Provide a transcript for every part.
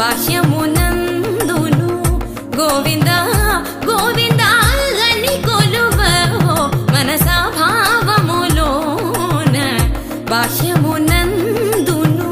బాహ్యమునందును గోవింద గోవింద అని కొలువవో మనసా భావములోన బాహ్యమునందును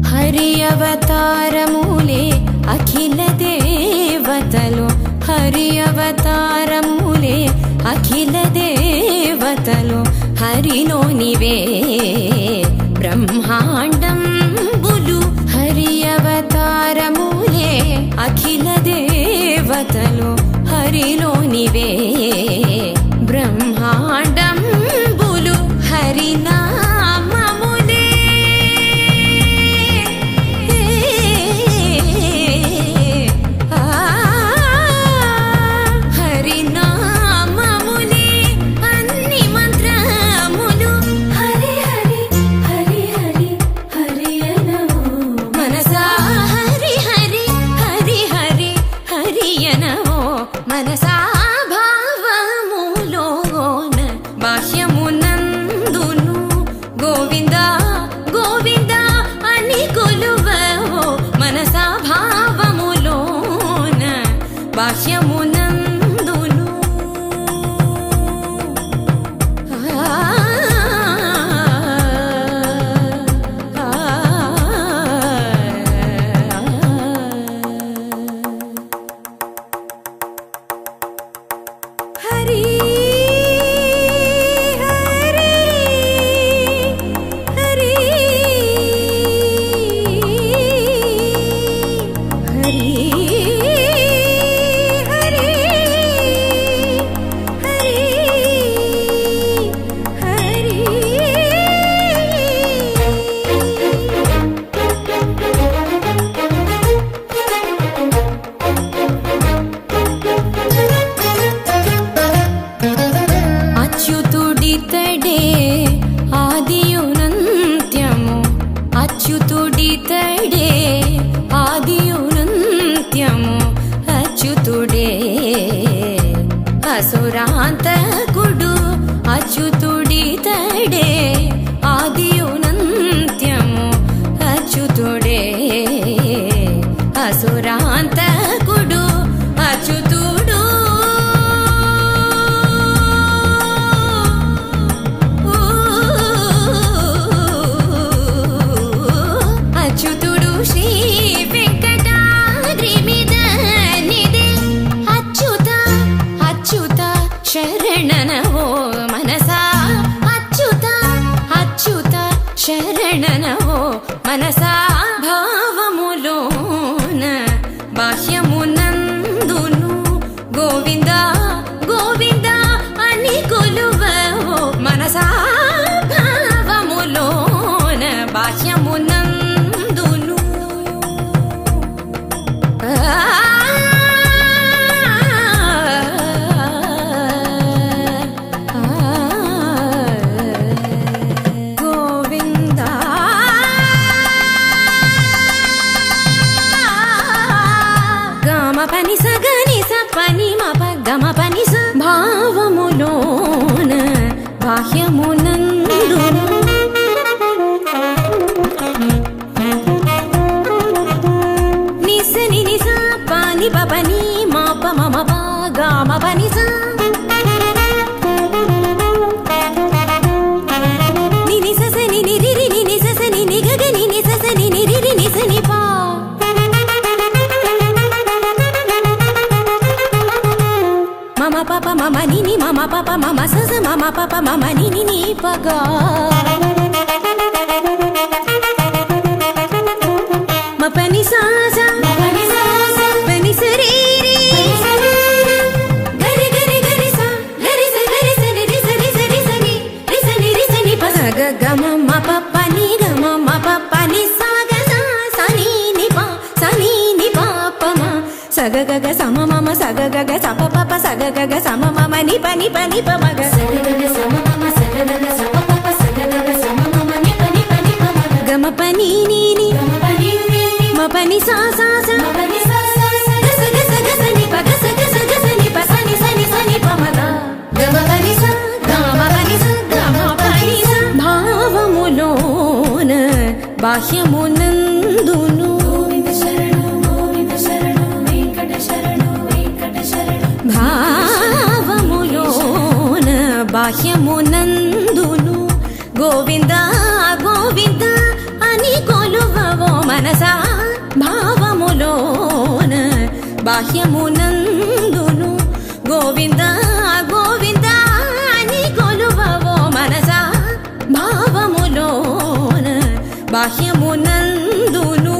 హరి అవతారములే అఖిల దేవతలు హరి అవతారములే అఖిల దేవతలు హరిలోనివే బ్రహ్మాండంబులు హరి అవతారములే అఖిల దేవతలు హరిలోనివే బ్రహ్మాండంబులు హరినామములే హరినామములే అన్ని మంత్రములు హరి హరి హరి హరి హరి అనవో మనసా హరి హరి హరి హరి హరి అనవో మనసా భావములోన బాహ్యమునందును గోవింద గోవింద అని కొలువవో మనసా భావములోన బాహ్యమునందును హరి హరి హరి హరి హరి హరి అచ్యుతుడితడే ఆదియునంత్యము అచ్యుతుడితడే ఆదియునంత్యము అచ్యుతుడే అసురాంతకుడు అచ్యుతుడితడే ఆదియునంత్యము అచ్యుతుడే అసురాంతకుడు అచ్యుతుడు అచ్యుతుడు శ్రీ వెంకటాద్రి మీద నిదే అచ్యుత అచ్యుత శరణనవో మనసా అచ్యుత అచ్యుత శరణనవో మనసా భావములోన బాహ్యమునందును గోవింద గోవింద అని కొలువవో మనసా భావములోన బాహ్యమునందును గోవింద గమ పని సగని స పని మప గమ పని స భావములోన బాహ్యమునందును నిసని నిస పాని పని మాప మమ పా గమ పని స నిని ససని నిరి నిని ససని నిగగ నిని ససని నిరి నిసని పా మమ పాప మమ నిని మమ మమ పప మమ సస మమ పప మమ ని ని ని పగా మపని సాసా మపని సాసా పని సరి రి గరి గరి గరి సా గరి స గరి స రి స రి స రి స ని రి స ని రి స ని ప స గ గ మ మ ప ప ని గ మ మ ప ప ని సా గ సా స ని ని ప స ని ని ప ప మ స గ గ గ స మ మ మ స గ గ గ స ప ప ప స గ గ గ స మ మ మ ని ప ని ప ని ప మ గ స గ గ గ స మ మ మ స గ గ గ స ప ప ప స గ గ గ స మ మ మ ని ప ని ప ని ప మ గ గ మ ప ని ని ని గ మ ప ని ని మ ప ని సా సా సా మ ప ని సా సా సా గ స గ స గ స ని ప గ స గ స గ స ని ప స ని స ని స ని ప మ గ గ మ ప ని సా గ మ ప ని సా గ మ ప ని సా భావములోన బాహ్యమునందును గోవింద శరణు వెంకట శరణు భావములోన బాహ్యమునందును గోవింద గోవింద అని కొలువవో మనసా భావములోన బాహ్యమునందును గోవింద గోవింద అని కొలువవో మనసా భావములోన బాహ్యమునందును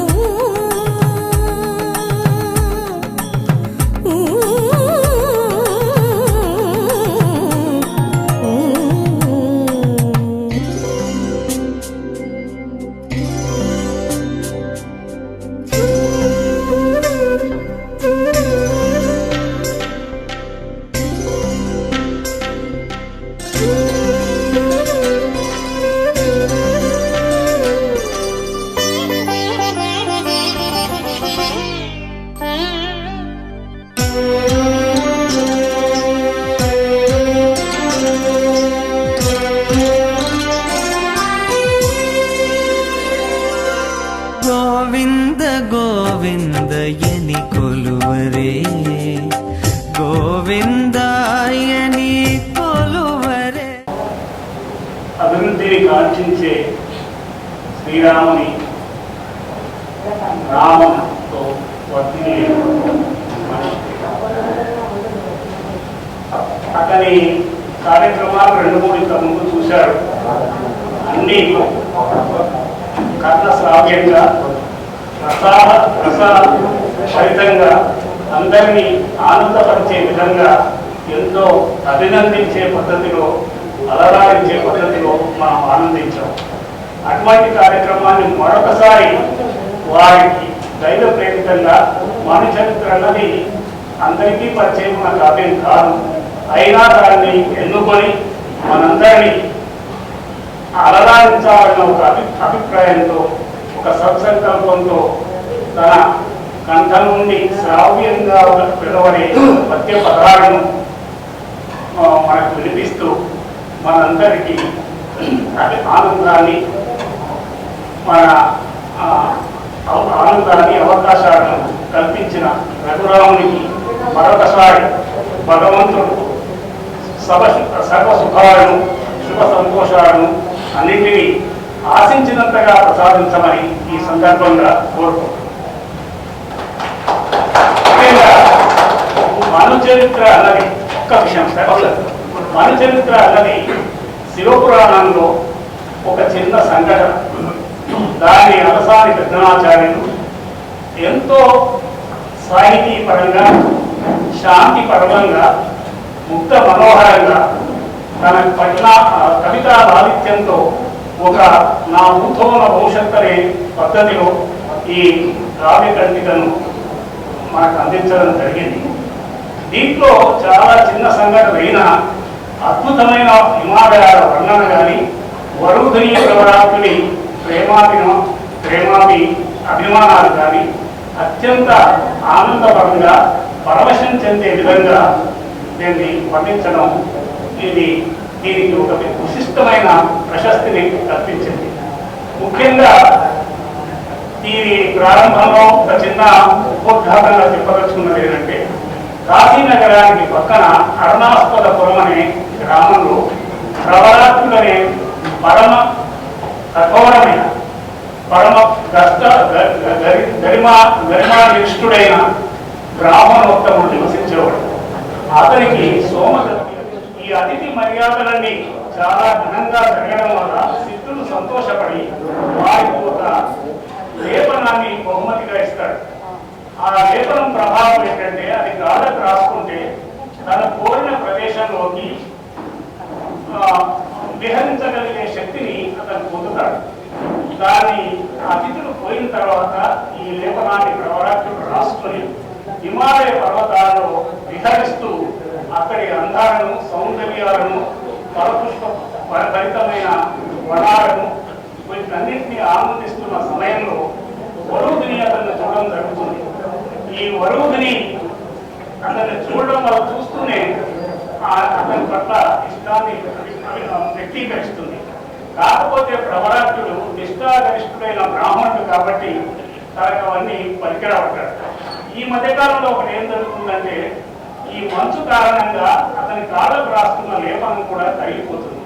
గోవింద గోవిందయని కొలువరే గోవిందాయని కొలువరే. అభివృద్ధిని కాంక్షించే శ్రీరాముని రామంతో వర్తిని అతని కార్యక్రమాలు 2-3 ఇంత ముందు చూశారు. అన్నీ కర్ణశ్రావ్యంగా రసభరితంగా అందరినీ ఆనందపరిచే విధంగా ఎంతో అభినందించే పద్ధతిలో అలరాడించే పద్ధతిలో మనం ఆనందించాం. అటువంటి కార్యక్రమాన్ని మరొకసారి వారికి దైవ ప్రేరితంగా మన చరిత్ర అన్నది అందరికీ పరిచయం ఉన్న కావ్యం కాదు. అయినా దాన్ని ఎన్నుకొని మనందరినీ అలరాడించాలన్న ఒక అభిప్రాయంతో ఒక సత్సంకల్పంతో తన కంఠం నుండి శ్రావ్యంగా వెలువడే పద్య పదాలను మనకు వినిపిస్తూ మనందరికీ ఆనందాన్ని అవకాశాలను కల్పించిన రఘురామునికి మరొకసారి భగవంతుడు సర్వ సుఖాలను శుభ సంతోషాలను అన్నింటినీ ఆశించినంతగా ప్రసాదించమని ఈ సందర్భంగా కోరుకుంటున్నాను. ముఖ్యంగా మను చరిత్ర అన్నది ఒక్క విషయం మను చరిత్ర అన్నది శివపురాణంలో ఒక చిన్న సంఘటన. దాని అవసాని పెద్దనాచార్యులు ఎంతో సాహితీ పరంగా శాంతి పరంగా ముక్త మనోహరంగా తన కవితా లాలిత్యంతో ఒక నా ఊథోన భవిష్యత్ అనే పద్ధతిలో ఈ కావ్యకంటికను మనకు అందించడం జరిగింది. దీంట్లో చాలా చిన్న సంఘటన అయినా అద్భుతమైన హిమాలయాల వర్ణన కానీ వరుధుని ప్రవరాత్తుని ప్రేమాభి అభిమానాలు కానీ అత్యంత ఆనందపరంగా పరవశం చెందే విధంగా దీన్ని వర్ణించడం దీనికి ఒక విశిష్టమైన ప్రశస్తిని కల్పించింది. ముఖ్యంగా దీని ప్రారంభంలో ఒక చిన్న ఉపోద్ఘాతంగా చెప్పదలుచుకున్నది ఏంటంటే, కాశీ నగరానికి పక్కన అరుణాస్పదపురం అనే గ్రామంలో ప్రవరాత్రులనే పరమ కఠోరమైన పరమ గరిమానిష్ఠుడైన బ్రాహ్మణోత్తముడు నివసించేవాడు. అతనికి సోమదత్తి ఈ అతిథి మర్యాదలన్నీ చాలా ఘనంగా జరగడం వల్ల శిష్యులు సంతోషపడి వారికి ఒక లేపనాన్ని బహుమతిగా ఇస్తాడు. ఆ లేపనం ప్రభావం ఏంటంటే అది గాఢకు రాసుకుంటే తన కోరిన ప్రదేశంలోకి విహరించగలిగే శక్తిని అతను పొందుతాడు. దాన్ని అతిథులు పోయిన తర్వాత ఈ లేపనాన్ని ప్రవరాక్షుడు రాసుకొని హిమాలయ పర్వతాల్లో విహరిస్తూ అక్కడి అందాలను, సౌందర్యాలను, ఫలపుష్ప భరితమైన వనాలను వీటన్నింటినీ ఆనందిస్తున్న సమయంలో వరుదిని అతన్ని చూడడం జరుగుతుంది. ఈ వరుదిని అతన్ని చూడడం వల్ల చూస్తూనే అతని పట్ల ఇష్టాన్ని వ్యక్తీకరిస్తుంది. కాకపోతే ప్రవరాక్షుడు నిష్ఠాగరిష్ఠుడైన బ్రాహ్మణుడు కాబట్టి తనకు అవన్నీ పలికిరావుతాడు. ఈ మధ్యకాలంలో ఒకటి ఏం జరుగుతుందంటే ఈ మంచు కారణంగా అతని కాళ్ళకు రాస్తున్న లేపనం కూడా తగిలిపోతుంది.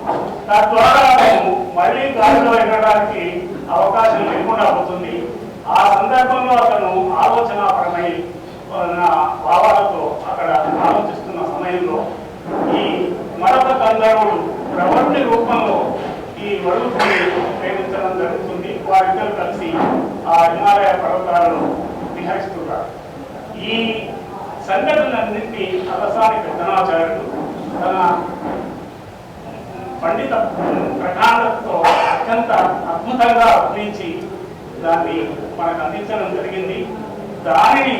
తద్వారా అతను మళ్ళీ గాలిలో ఎగరడానికి అవకాశం లేకుండా పోతుంది. ఆ సందర్భంలో అతను ఆలోచనాపరమై భావాలతో అక్కడ ఆలోచిస్తున్న సమయంలో ఈ మరొక గంధర్వుడు ప్రవరుని రూపంలో ఈ వరుడిని ప్రేమించడం జరుగుతుంది. వారిద్దరు కలిసి ఆ హిమాలయ పర్వతాలను విహరిస్తున్నారు. ఈ సంఘటనలన్నింటినీ అలసాని పెద్దనాచార్యుడు తన పండిత ప్రకాండతో అత్యంత అద్భుతంగా అభినయించి దాన్ని మనకు అందించడం జరిగింది. దానిని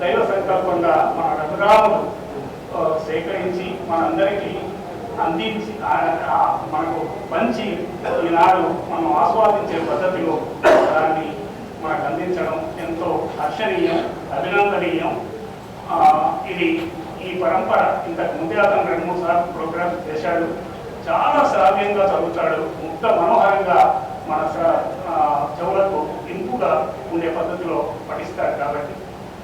దైవ సంకల్పంగా మన రఘురాముడు సేకరించి మనందరికీ అందించి మనకు పంచి ఈనాడు మనం ఆస్వాదించే పద్ధతిలో దాన్ని మనకు అందించడం ఎంతో హర్షణీయం, అభినందనీయం. ఇది ఈ పరంపర ఇంతకు ముందే అతను 2-3 సార్లు ప్రోగ్రామ్స్ చేశాడు. చాలా శ్రావ్యంగా చదువుతాడు, ముక్త మనోహరంగా మన చెవులకు ఇంపుగా ఉండే పద్ధతిలో పఠిస్తాడు. కాబట్టి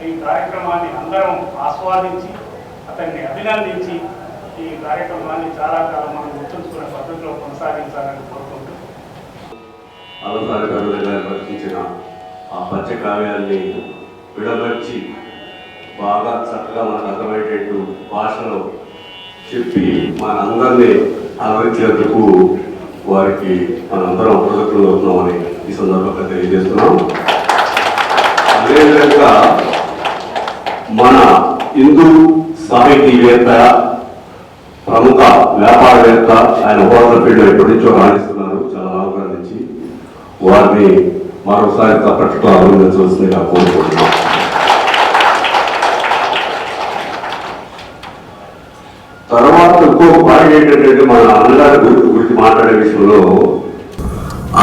ఈ కార్యక్రమాన్ని అందరం ఆస్వాదించి అతన్ని అభినందించి ఈ కార్యక్రమాన్ని చాలా కాలం మనం గుర్తుంచుకునే పద్ధతిలో కొనసాగించాలని కోరుకుంటున్నాం. అలసారి కరుణ గారు రచించిన ఆ పద్య కావ్యాన్ని విడమర్చి బాగా చక్కగా మనకు అర్థమయ్యేటట్టు భాషలో చెప్పి మనందరినీ అలరించేందుకు వారికి మనందరం కృతజ్ఞతలు అవుతున్నామని ఈ సందర్భంగా తెలియజేస్తున్నాం. అదేవిధంగా మన హిందూ సాహితీవేత్త, ప్రముఖ వ్యాపారవేత్త, ఆయన హోటల్ ఫీల్డ్ ఎప్పటి నుంచో రాణిస్తున్నారు చాలా నమ్మకం నుంచి. వారిని మరోసారి తప్పట్లో అభినందించవలసిందిగా కోరుకుంటున్నాం. తర్వాత ఇంకొక పాయింట్ ఏంటంటే మన అన్నగారి గురించి మాట్లాడే విషయంలో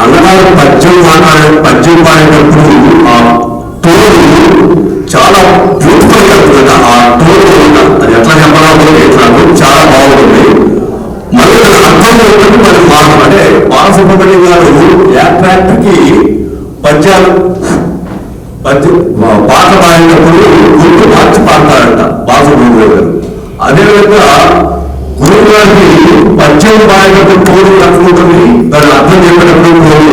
అన్నగారు పద్యం పాడేటప్పుడు ఆ టోన్ చాలా బ్యూటిఫుల్ గా ఉంటుంది. ఆ టోన్ అది ఎట్లా చెప్పాలో చాలా బాగుంటుంది. మరి అర్థం మరి మాట అంటే బాలసుబ్రహ్మణ్యం గారు యాక్ట్ కి పద్యాలు పాట పాడేటప్పుడు గుర్తు మార్చి పాడతారంట బాలసుబ్రహ్మణ్యం గారు. అదేవిధంగా గురువు గారికి పద్యం పాడేటప్పుడు తోడు రకముంటుంది, దాన్ని అర్థం చెప్పేటప్పుడు తోడు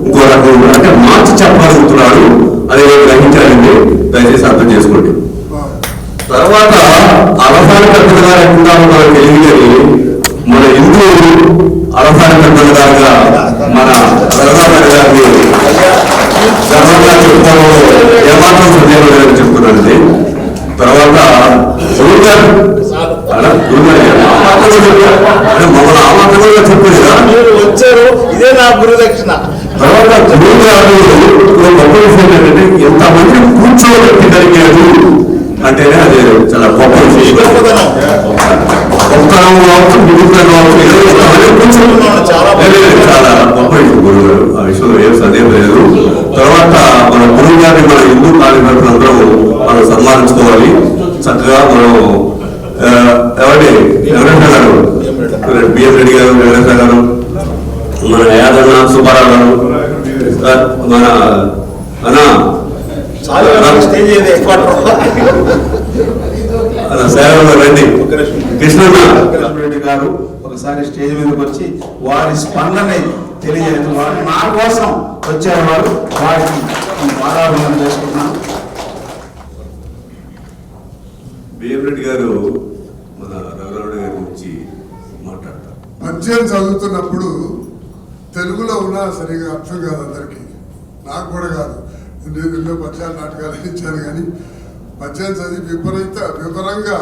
ఇంకో రకం అంటే మార్చి చెప్పగలుగుతున్నాడు. అది గ్రహించాలండి, దయచేసి అర్థం చేసుకోండి. తర్వాత అలసాని కర్తలు గారు ఎక్కడ మనకు తెలియదని మన హిందూ అలసాని కర్తలు గారుగా మన రఘురామయ్య గారిని గర్వంగా చెప్తాము, ఏమాత్రం సందేహం చెప్తున్నానండి. తర్వాత మమ్మల్ని ఆ మాత్రమే చెప్పేది వచ్చారు, ఇదే నా గురుదక్షిణ. తర్వాత గురువు గారు గొప్ప విషయం ఏంటంటే ఎంతమంది కూర్చోబెట్టగలిగారు అంటేనే అది చాలా గొప్ప విషయం. చాలా గొప్ప విషయం గురువు గారు, ఆ విషయంలో ఏం సందేహం లేదు. తర్వాత మన గురువు గారిని మన హిందూ కార్యకర్తలందరూ మనం సన్మానించుకోవాలి. చక్కగా మనం ఎవరైనా గారు, బిఎం రెడ్డి గారు, వెంకటేశ్వర గారు, మన యాదన్న సుబ్బారావు గారు, మన సేవలు రండి, కృష్ణరెడ్డి గారు ఒకసారి స్టేజ్ మీదకి వచ్చి వారి స్పందన తెలియజేయడం, వారు నా కోసం వచ్చేవారు, వారికి ఆరాధన చేసుకుంటున్నాను. బిఎం రెడ్డి గారు మన రఘురాముడు గారి గురించి పద్యం చదువుతున్నప్పుడు తెలుగులో ఉన్నా సరిగా అర్థం కాదు అందరికీ, నాకు కూడా కాదు. నేను ఎన్నో పద్యాలు నాటకాలు ఇచ్చాను, కానీ పద్యం చదివి వివరంగా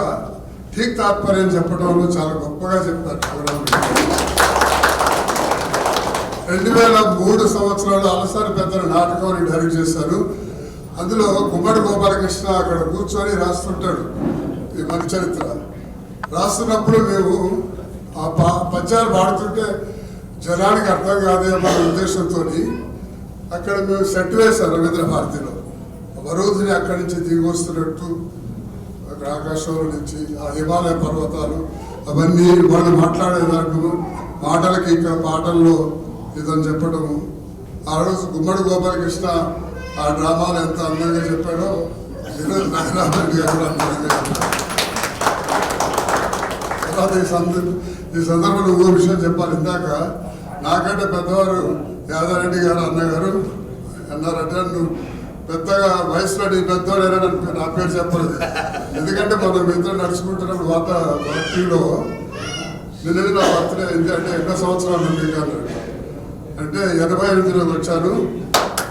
ఠీక్ తాత్పర్యం చెప్పడంలో చాలా గొప్పగా చెప్తారు. 2003 సంవత్సరంలో అలసారి పెద్దల నాటకం డైరెక్ట్ చేశారు. అందులో గుమ్మడి గోపాలకృష్ణ అక్కడ కూర్చొని రాస్తుంటాడు ఈ మన చరిత్ర. రాస్తున్నప్పుడు మేము ఆ పద్యాలు పాడుతుంటే జనానికి అర్థం కాదే అన్న ఉద్దేశంతో అక్కడ మేము సెట్ వేశాం రవీంద్ర భారతిలో. వరోధిని అక్కడి నుంచి దిగి వస్తున్నట్టు అక్కడ ఆకాశంలో నుంచి ఆ హిమాలయ పర్వతాలు అవన్నీ వాళ్ళు మాట్లాడేదాంట్లో మాటలకి ఇంకా పాటల్లో ఇదని చెప్పడము. ఆ రోజు గుమ్మడి గోపాలకృష్ణ ఆ డ్రామాలు ఎంత అందంగా చెప్పాడో ఈరోజు నాగరామరెడ్డి గారు కూడా అందంగా చెప్పారు. తర్వాత ఈ సందర్భంలో ఇంకో విషయం చెప్పాలి. ఇందాక నాకంటే పెద్దవారు యాదారెడ్డి గారు అన్నగారు అన్నారంటే, నువ్వు పెద్దగా వయసులో నీ పెద్దవాడైనా నా పేరు చెప్పలేదు. ఎందుకంటే మనం ఇద్దరు నడుచుకుంటున్నప్పుడు వార్తలో నిన్న నా బర్త్డే అయింది అంటే ఎన్నో సంవత్సరాలు ఉంది కాదు అంటే 88లో వచ్చాను.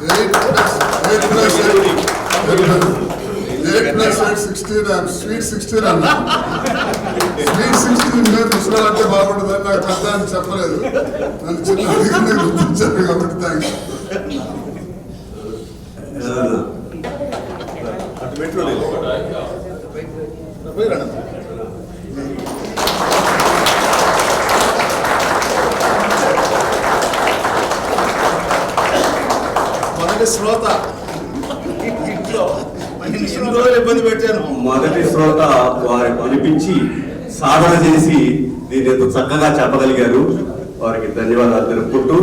8 + 8 16 స్వీట్ 16 అన్నా. స్వీట్ 16 ముసలాలు అంటే బాగుంటుందని నాకు పెద్ద అని చెప్పలేదు, నన్ను చిన్న గుర్తించారు కాబట్టి థ్యాంక్స్. మొదటి శ్రోత ఇబ్బంది పెట్టాను. మొదటి శ్రోత వారి అనిపించి సాధన చేసి దీన్ని ఎంతో చక్కగా చెప్పగలిగారు. వారికి ధన్యవాదాలు తెలుపుకుంటూ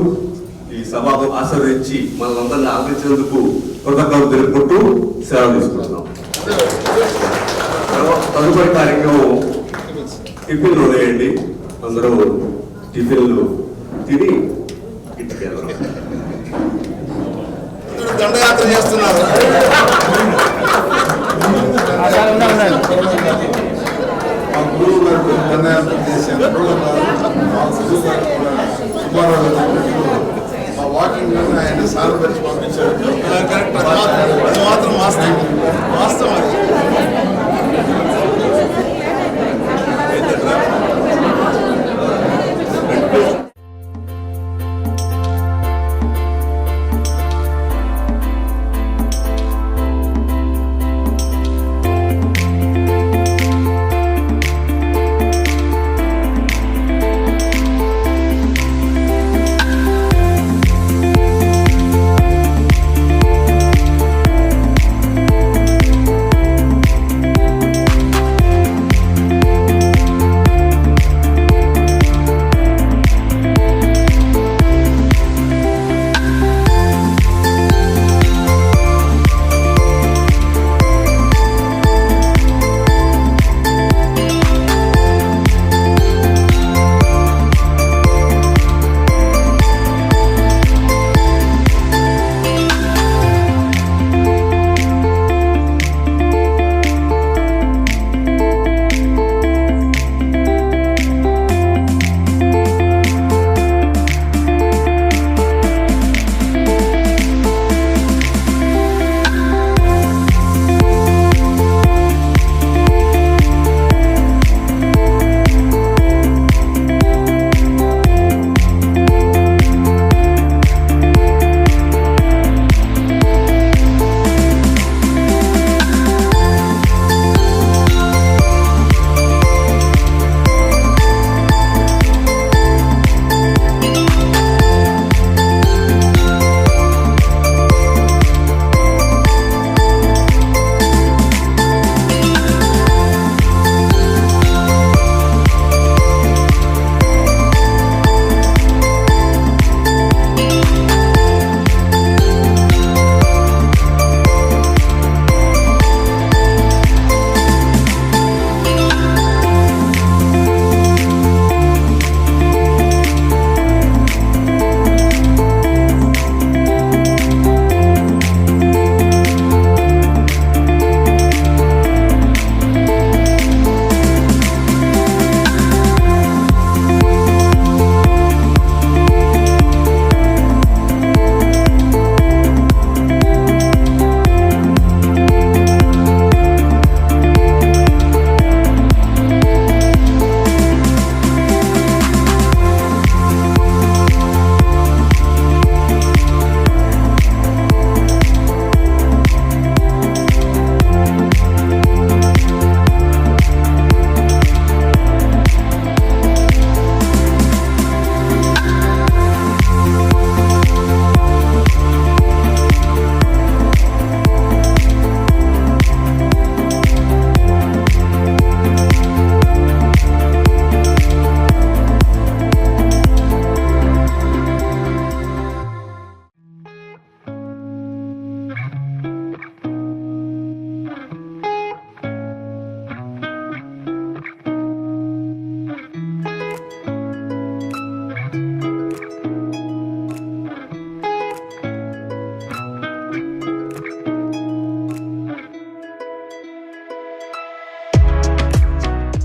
ఈ సభకు ఆశీర్వదించి మనందరినీ ఆదరించినందుకు కృతజ్ఞతలు తెలుపుకుంటూ సెలవు తీసుకుంటున్నాం. తదుపరి కార్యక్రమం టిఫిన్లు ఉన్నాయండి. అందరూ టిఫిన్లు తిని ఇంటికి వెళ్దాం. దండయాత్ర చేస్తున్నారు. మా గురువు గారు దండయాత్ర చేశారు. మా వాకింగ్ ఆయన సార్ వచ్చి పంపించారు. మాత్రం వాస్తవం అది.